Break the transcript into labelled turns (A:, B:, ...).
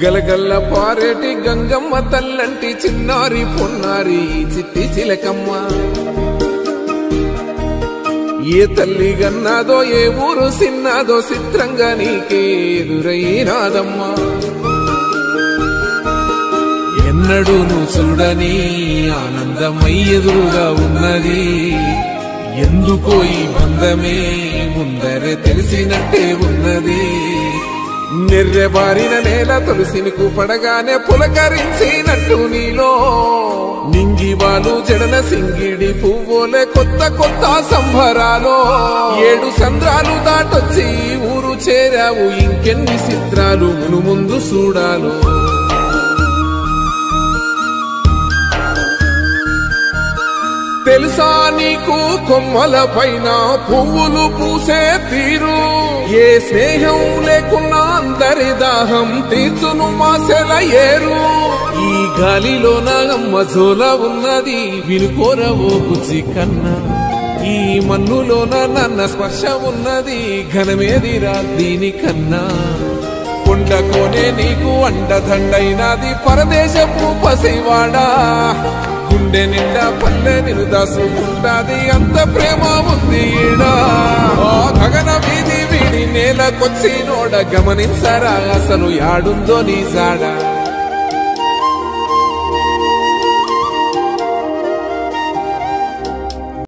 A: గలగల్ల పారేటి గంగమ్మ తల్లంటి చిన్నారి పొన్నారి చిట్టి చిలకమ్మ ఏ తల్లి గన్నాదో ఏ ఊరు సిన్నాదో చిత్రంగా నీకే ఎదురైనాదమ్మా ఎన్నడూ నువ్వు చూడని ఆనందమై ఎదురుగా ఉన్నది ఎందుకో ఈ బంధమే ముందరే తెలిసినట్టే ఉన్నది నిర్రెబారిన నేల తులసిని కూపడగానే పులకరించినట్టు నీలో నింగివాలు జడన సింగిడి పువ్వులే కొత్త కొత్త సంభరాలో 7 సంద్రాలు దాటొచ్చి ఊరు చేరావు ఇంకెన్ని చిత్రాలు మును ముందు చూడాలో తెలుసా నీకు కొమ్మల పైన పువ్వులు పూసే తీరు ఏ స్నేహం లేకున్నా అందరి దాహం తీర్చును మాసెల ఏరు ఈ గాలిలోన అమ్మజోల ఉన్నది వినుకోరవో బుజ్జి కన్నా ఈ మన్నులోన నన్న స్పర్శ ఉన్నది ఘనమేదిరా దీనికన్నా కొండకోనే నీకు అండదండైనది పరదేశపు పసివాడా గుండె నిండా పల్లె నిరుదాసుకుంటాది అంత ప్రేమ ఉంది ఈడా గగన వీధి వీడి నేలకొచ్చి నోడ గమనించరా అసలు యాడుందో నీ జాడ